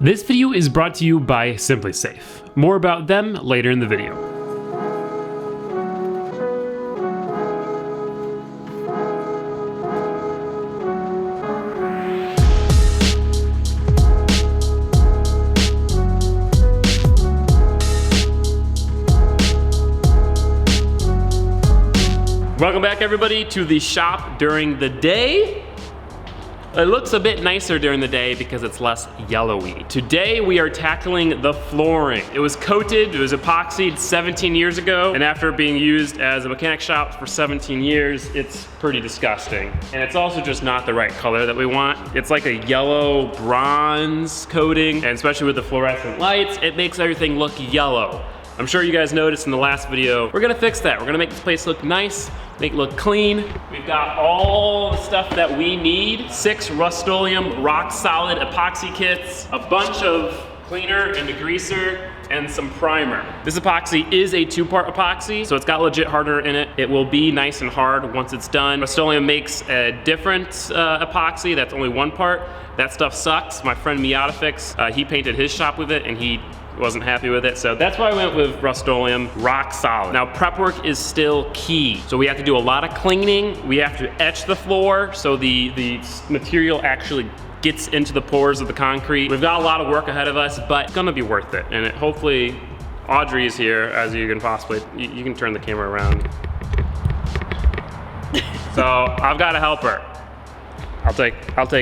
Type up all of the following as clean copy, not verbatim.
This video is brought to you by SimpliSafe. More about them later in the video. Welcome back everybody to the shop during the day. It looks a bit nicer during the day because it's less yellowy. Today we are tackling the flooring. It was coated, it was epoxied 17 years ago, and after being used as a mechanic shop for 17 years, it's pretty disgusting. And it's also just not the right color that we want. It's like a yellow bronze coating, and especially with the fluorescent lights, it makes everything look yellow. I'm sure you guys noticed in the last video. We're gonna fix that. We're gonna make this place look nice, make it look clean. We've got all the stuff that we need. 6 Rust-Oleum rock solid epoxy kits, a bunch of cleaner and degreaser, and some primer. This epoxy is a 2-part epoxy, so it's got legit hardener in it. It will be nice and hard once it's done. Rust-Oleum makes a different epoxy that's only 1 part. That stuff sucks. My friend Miatafix, he painted his shop with it and he wasn't happy with it, so that's why I went with Rust-Oleum rock solid. Now prep work is still key, so we have to do a lot of cleaning. We have to etch the floor so the material actually gets into the pores of the concrete. We've got a lot of work ahead of us, but it's gonna be worth it. And hopefully Audrey is here, as you can possibly, you can turn the camera around. So I've got to help her. I'll take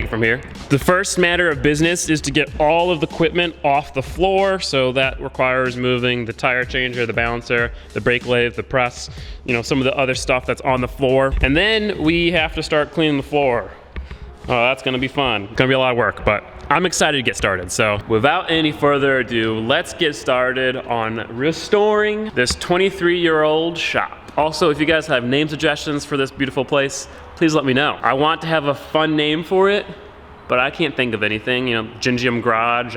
it from here. The first matter of business is to get all of the equipment off the floor, so that requires moving the tire changer, the balancer, the brake lathe, the press, you know, some of the other stuff that's on the floor. And then we have to start cleaning the floor. Oh, that's gonna be fun. It's gonna be a lot of work, but I'm excited to get started. So without any further ado, let's get started on restoring this 23-year-old shop. Also, if you guys have name suggestions for this beautiful place, please let me know. I want to have a fun name for it, but I can't think of anything. You know, Gingium Garage.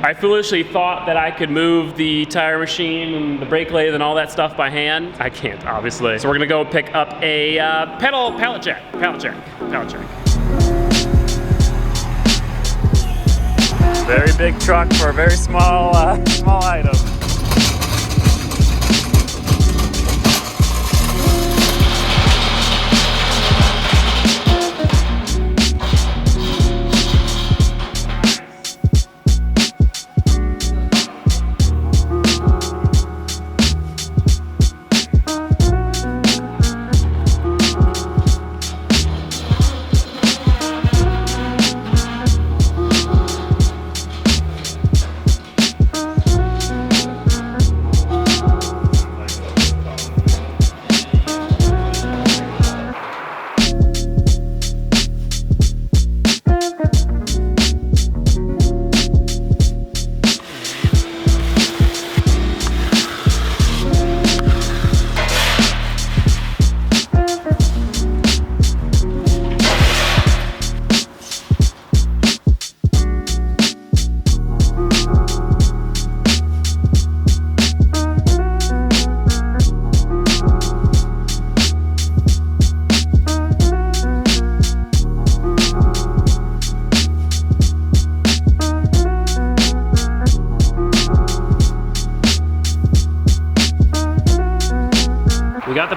I foolishly thought that I could move the tire machine and the brake lathe and all that stuff by hand. I can't, obviously. So we're gonna go pick up a pallet jack. Very big truck for a very small item.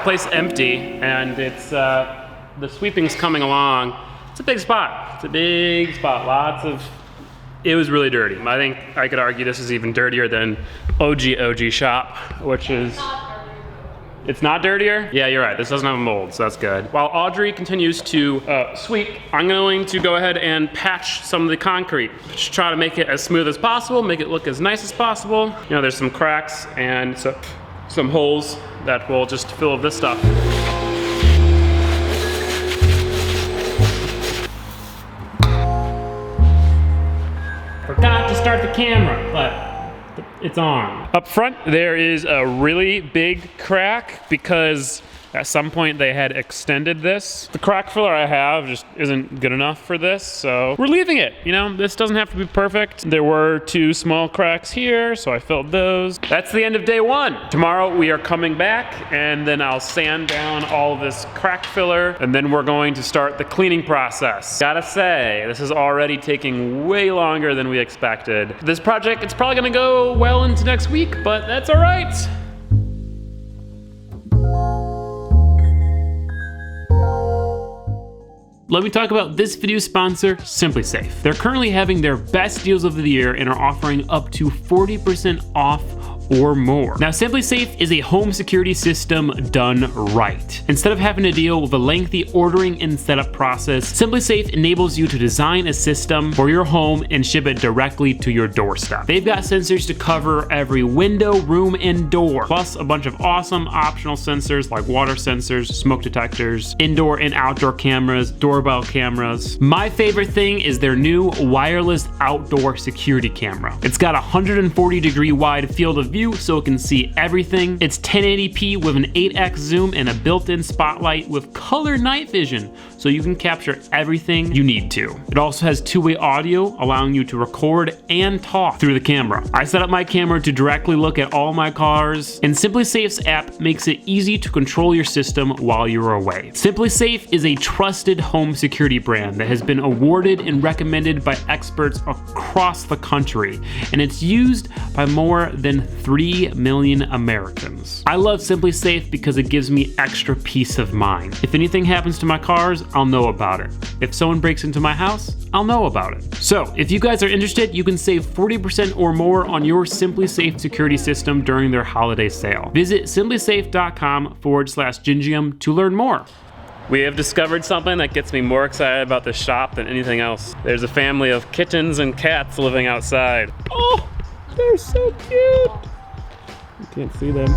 place empty, and it's the sweeping's coming along. It's a big spot. It's a big spot. Lots of. It was really dirty. I think I could argue this is even dirtier than OG shop, which is. It's not dirtier? Yeah, you're right. This doesn't have a mold, so that's good. While Audrey continues to sweep, I'm going to go ahead and patch some of the concrete. Just try to make it as smooth as possible, make it look as nice as possible. You know, there's some cracks and some holes that will just fill with this stuff. Forgot to start the camera, but it's on. Up front, there is a really big crack because at some point they had extended this. The crack filler I have just isn't good enough for this, so we're leaving it. You know, this doesn't have to be perfect. There were 2 small cracks here, so I filled those. That's the end of day 1. Tomorrow we are coming back, and then I'll sand down all this crack filler, and then we're going to start the cleaning process. Gotta say, this is already taking way longer than we expected. This project, it's probably gonna go well into next week, but that's all right. Let me talk about this video's sponsor, SimpliSafe. They're currently having their best deals of the year and are offering up to 40% off or more. Now, SimpliSafe is a home security system done right. Instead of having to deal with a lengthy ordering and setup process, SimpliSafe enables you to design a system for your home and ship it directly to your doorstep. They've got sensors to cover every window, room, and door, plus a bunch of awesome optional sensors like water sensors, smoke detectors, indoor and outdoor cameras, doorbell cameras. My favorite thing is their new wireless outdoor security camera. It's got a 140-degree wide field of view so it can see everything. It's 1080p with an 8x zoom and a built-in spotlight with color night vision so you can capture everything you need to. It also has 2-way audio allowing you to record and talk through the camera. I set up my camera to directly look at all my cars, and SimpliSafe's app makes it easy to control your system while you're away. SimpliSafe is a trusted home security brand that has been awarded and recommended by experts across the country, and it's used by more than 3 million Americans. I love SimpliSafe because it gives me extra peace of mind. If anything happens to my cars, I'll know about it. If someone breaks into my house, I'll know about it. So if you guys are interested, you can save 40% or more on your SimpliSafe security system during their holiday sale. Visit simplisafe.com/Gingium to learn more. We have discovered something that gets me more excited about this shop than anything else. There's a family of kittens and cats living outside. Oh, they're so cute. You can't see them.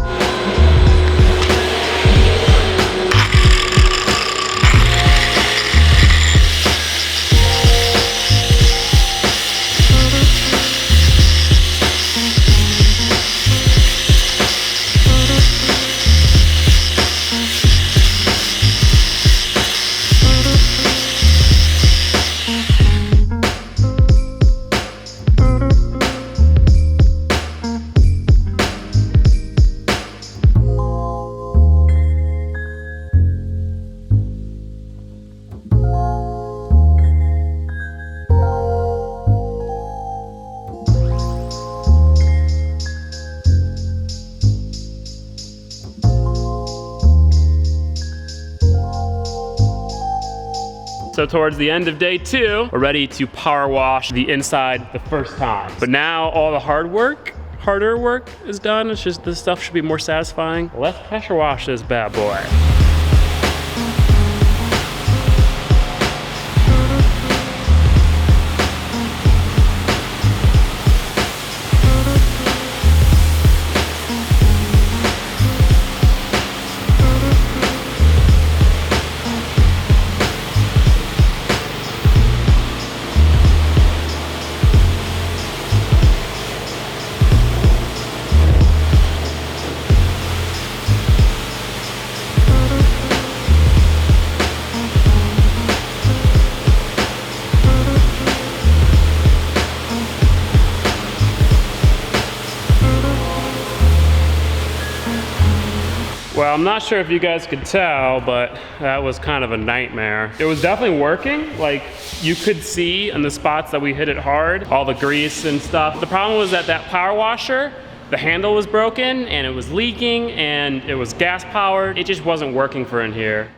So towards the end of day 2, we're ready to power wash the inside the first time. But now all the harder work is done. It's just this stuff should be more satisfying. Let's pressure wash this bad boy. Well, I'm not sure if you guys could tell, but that was kind of a nightmare. It was definitely working. Like, you could see in the spots that we hit it hard, all the grease and stuff. The problem was that that power washer The handle was broken and it was leaking and it was gas powered. It just wasn't working for in here.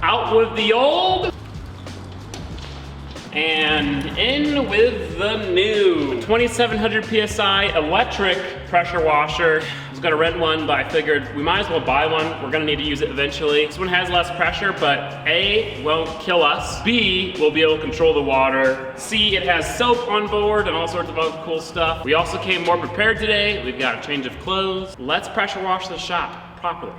Out with the old and in with the new 2700 PSI electric pressure washer. I was gonna rent one, but I figured we might as well buy one. We're gonna need to use it eventually. This one has less pressure, but A, won't kill us. B, we'll be able to control the water. C, it has soap on board and all sorts of other cool stuff. We also came more prepared today. We've got a change of clothes. Let's pressure wash the shop properly.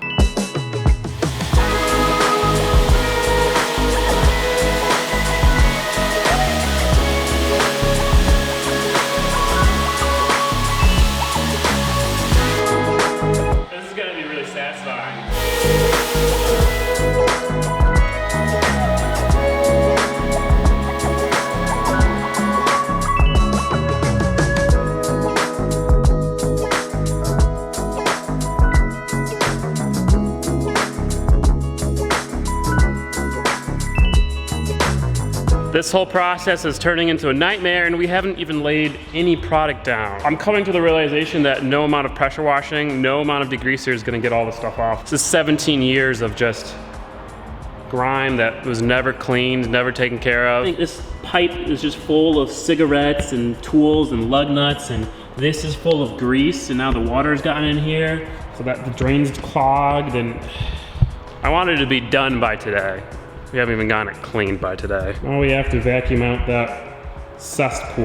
This whole process is turning into a nightmare and we haven't even laid any product down. I'm coming to the realization that no amount of pressure washing, no amount of degreaser is gonna get all this stuff off. This is 17 years of just grime that was never cleaned, never taken care of. I think this pipe is just full of cigarettes and tools and lug nuts, and this is full of grease, and now the water's gotten in here so that the drain's clogged, and I wanted it to be done by today. We haven't even gotten it cleaned by today. Now we have to vacuum out that cesspool.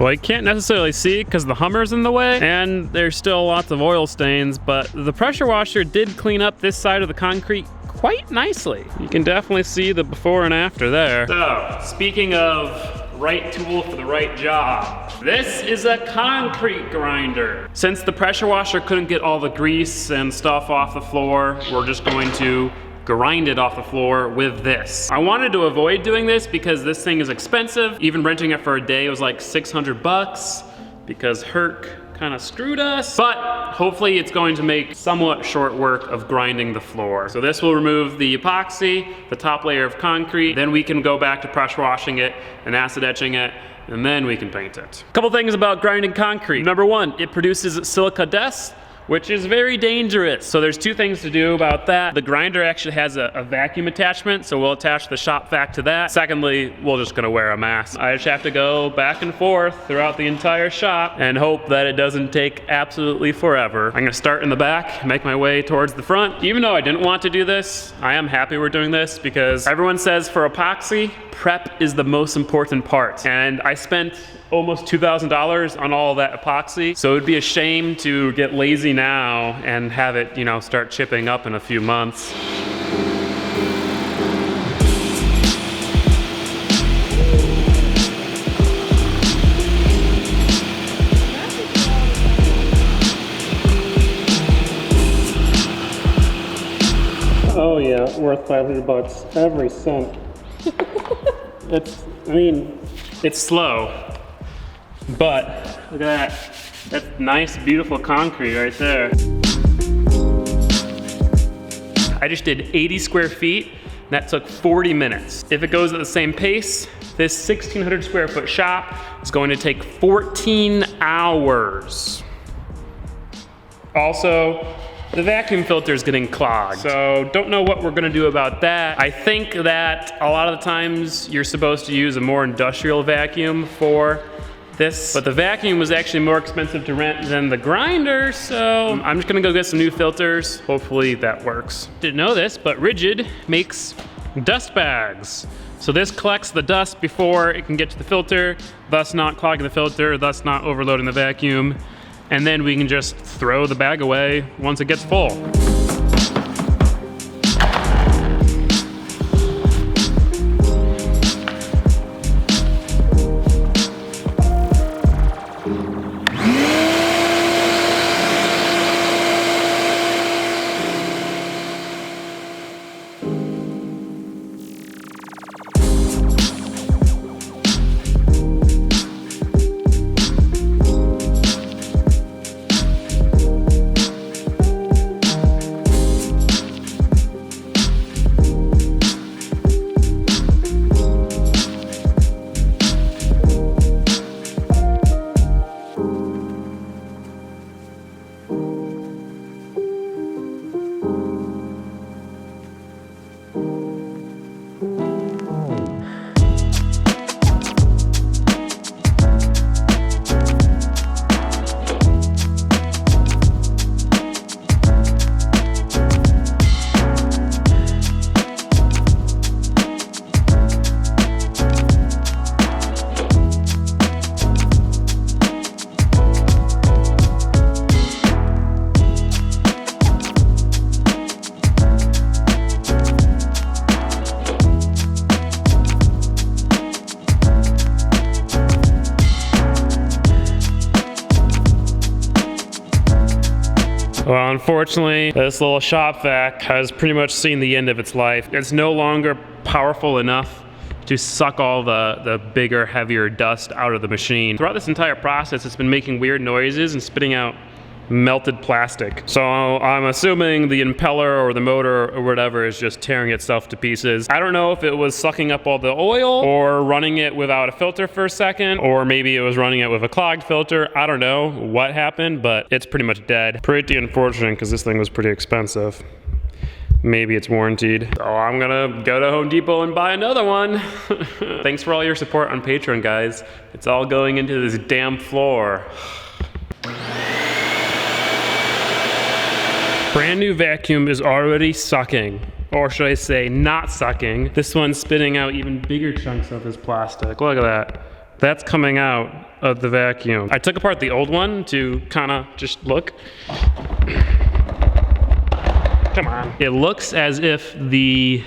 Well, you can't necessarily see because the Hummer's in the way and there's still lots of oil stains, but the pressure washer did clean up this side of the concrete quite nicely. You can definitely see the before and after there. So, speaking of right tool for the right job, this is a concrete grinder. Since the pressure washer couldn't get all the grease and stuff off the floor, we're just going to grind it off the floor with this. I wanted to avoid doing this because this thing is expensive. Even renting it for a day was like 600 bucks because Herc kind of screwed us. But hopefully it's going to make somewhat short work of grinding the floor. So this will remove the epoxy, the top layer of concrete, then we can go back to pressure washing it and acid etching it, and then we can paint it. A couple things about grinding concrete. Number one, it produces silica dust, which is very dangerous. So there's two things to do about that. The grinder actually has a vacuum attachment, so we'll attach the shop vac to that. Secondly, we're just gonna wear a mask. I just have to go back and forth throughout the entire shop and hope that it doesn't take absolutely forever. I'm gonna start in the back, make my way towards the front. Even though I didn't want to do this, I am happy we're doing this because everyone says for epoxy, prep is the most important part. And I spent almost $2,000 on all that epoxy. So it'd be a shame to get lazy now and have it, you know, start chipping up in a few months. Oh yeah, worth 500 bucks every cent. It's slow, but look at that. That's nice, beautiful concrete right there. I just did 80 square feet, and that took 40 minutes. If it goes at the same pace, this 1,600 square foot shop is going to take 14 hours. Also, the vacuum filter is getting clogged, so don't know what we're gonna do about that. I think that a lot of the times you're supposed to use a more industrial vacuum for this, but the vacuum was actually more expensive to rent than the grinder, so I'm just gonna go get some new filters. Hopefully that works. Didn't know this, but Rigid makes dust bags. So this collects the dust before it can get to the filter, thus not clogging the filter, thus not overloading the vacuum. And then we can just throw the bag away once it gets full. Well, unfortunately, this little shop vac has pretty much seen the end of its life. It's no longer powerful enough to suck all the bigger, heavier dust out of the machine. Throughout this entire process, it's been making weird noises and spitting out melted plastic. So I'm assuming the impeller or the motor or whatever is just tearing itself to pieces. I don't know if it was sucking up all the oil or running it without a filter for a second, or maybe it was running it with a clogged filter. I don't know what happened, but it's pretty much dead. Pretty unfortunate because this thing was pretty expensive. Maybe it's warranted. So I'm gonna go to Home Depot and buy another one. Thanks for all your support on Patreon, guys. It's all going into this damn floor. Brand new vacuum is already sucking, or should I say not sucking. This one's spitting out even bigger chunks of this plastic. Look at that. That's coming out of the vacuum. I took apart the old one to kind of just look. Come on. It looks as if the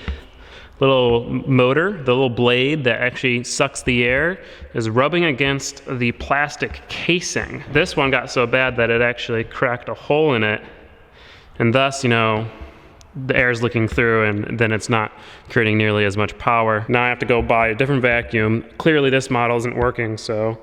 little motor, the little blade that actually sucks the air, is rubbing against the plastic casing. This one got so bad that it actually cracked a hole in it, and thus, you know, the air's leaking through and then it's not creating nearly as much power. Now I have to go buy a different vacuum. Clearly this model isn't working, so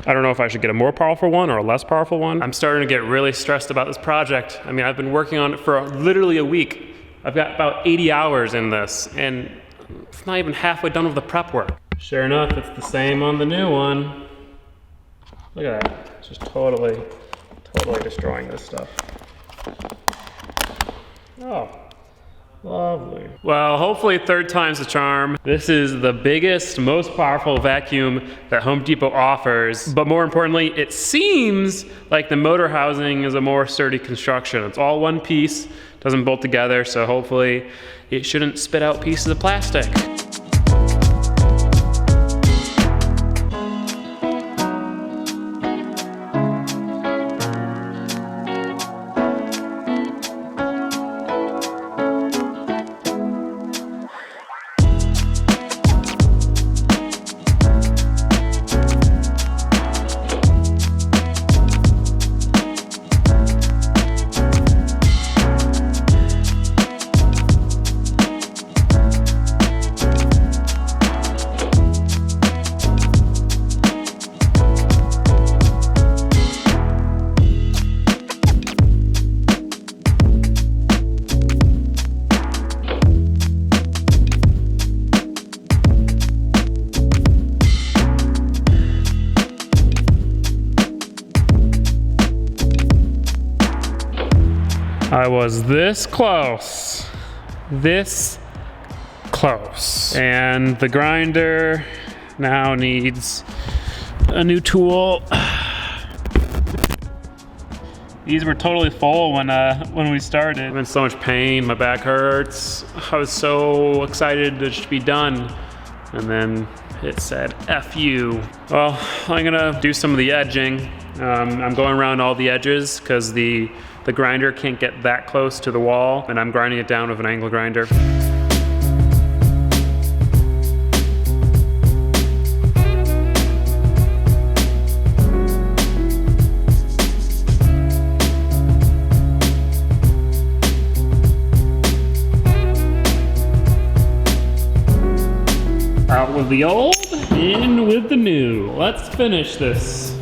I don't know if I should get a more powerful one or a less powerful one. I'm starting to get really stressed about this project. I mean, I've been working on it for literally a week. I've got about 80 hours in this, and it's not even halfway done with the prep work. Sure enough, it's the same on the new one. Look at that, it's just totally destroying this stuff. Oh. Lovely. Well, hopefully third time's the charm. This is the biggest, most powerful vacuum that Home Depot offers. But more importantly, it seems like the motor housing is a more sturdy construction. It's all one piece, doesn't bolt together, so hopefully it shouldn't spit out pieces of plastic. I was this close, and the grinder now needs a new tool. These were totally full when we started. I'm in so much pain, my back hurts. I was so excited to just be done, and then it said, F you. Well, I'm gonna do some of the edging. I'm going around all the edges because the grinder can't get that close to the wall, and I'm grinding it down with an angle grinder. Out with the old, in with the new. Let's finish this.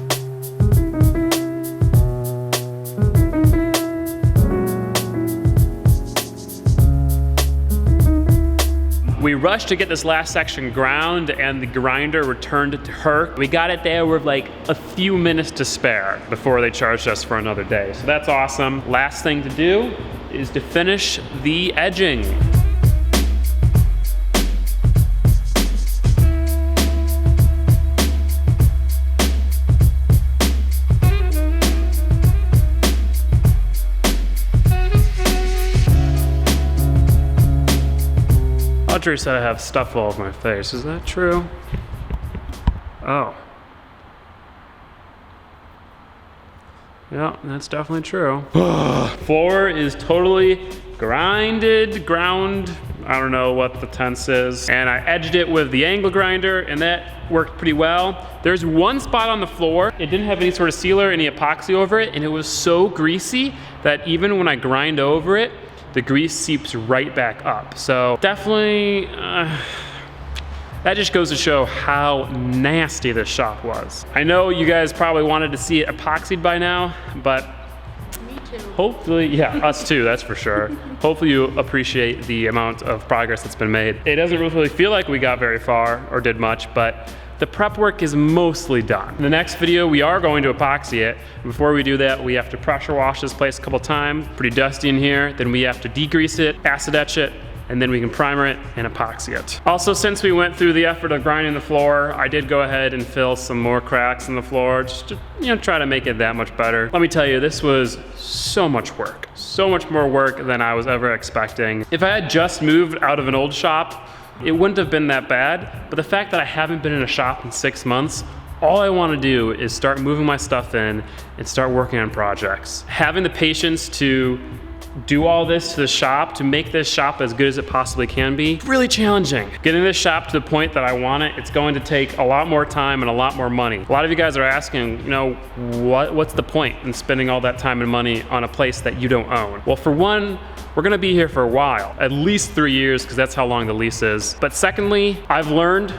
We rushed to get this last section ground, and the grinder returned it to her. We got it there with like a few minutes to spare before they charged us for another day. So that's awesome. Last thing to do is to finish the edging. Audrey said I have stuff all over my face. Is that true? Oh. Yeah, that's definitely true. Floor is totally ground, I don't know what the tense is. And I edged it with the angle grinder, and that worked pretty well. There's one spot on the floor, it didn't have any sort of sealer, any epoxy over it, and it was so greasy that even when I grind over it, the grease seeps right back up. So definitely, that just goes to show how nasty this shop was. I know you guys probably wanted to see it epoxied by now, but me too. Hopefully, yeah, us too, that's for sure. Hopefully you appreciate the amount of progress that's been made. It doesn't really feel like we got very far or did much, but the prep work is mostly done. In the next video, we are going to epoxy it. Before we do that, we have to pressure wash this place a couple times. Pretty dusty in here. Then we have to degrease it, acid etch it, and then we can primer it and epoxy it. Also, since we went through the effort of grinding the floor, I did go ahead and fill some more cracks in the floor just to try to make it that much better. Let me tell you, this was so much work. So much more work than I was ever expecting. If I had just moved out of an old shop, it wouldn't have been that bad, but the fact that I haven't been in a shop in 6 months, all I want to do is start moving my stuff in and start working on projects. Having the patience to do all this to the shop, to make this shop as good as it possibly can be, really challenging. Getting this shop to the point that I want it, it's going to take a lot more time and a lot more money. A lot of you guys are asking, you know, what's the point in spending all that time and money on a place that you don't own? Well, for one, we're gonna be here for a while, at least 3 years, because that's how long the lease is. But secondly, I've learned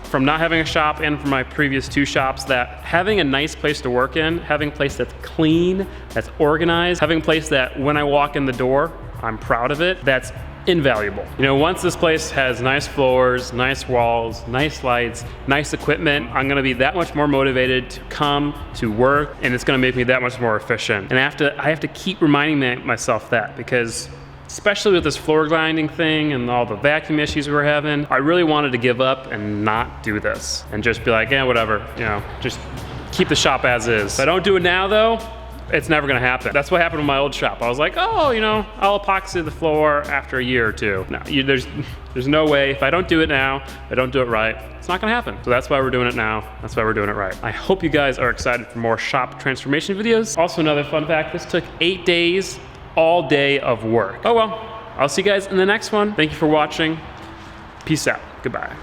from not having a shop and from my previous 2 shops that having a nice place to work in, having a place that's clean, that's organized, having a place that when I walk in the door, I'm proud of it, that's invaluable. You know, once this place has nice floors, nice walls, nice lights, nice equipment, I'm gonna be that much more motivated to come to work, and it's gonna make me that much more efficient. And I have to keep reminding myself that, because especially with this floor grinding thing and all the vacuum issues we were having, I really wanted to give up and not do this and just be like, yeah, whatever, you know, just keep the shop as is. If I don't do it now though, it's never gonna happen. That's what happened with my old shop. I was like, oh, you know, I'll epoxy the floor after a year or 2. No, there's no way. If I don't do it now, if I don't do it right, it's not gonna happen. So that's why we're doing it now. That's why we're doing it right. I hope you guys are excited for more shop transformation videos. Also, another fun fact, this took 8 days, all day of work. Oh well, I'll see you guys in the next one. Thank you for watching. Peace out. Goodbye.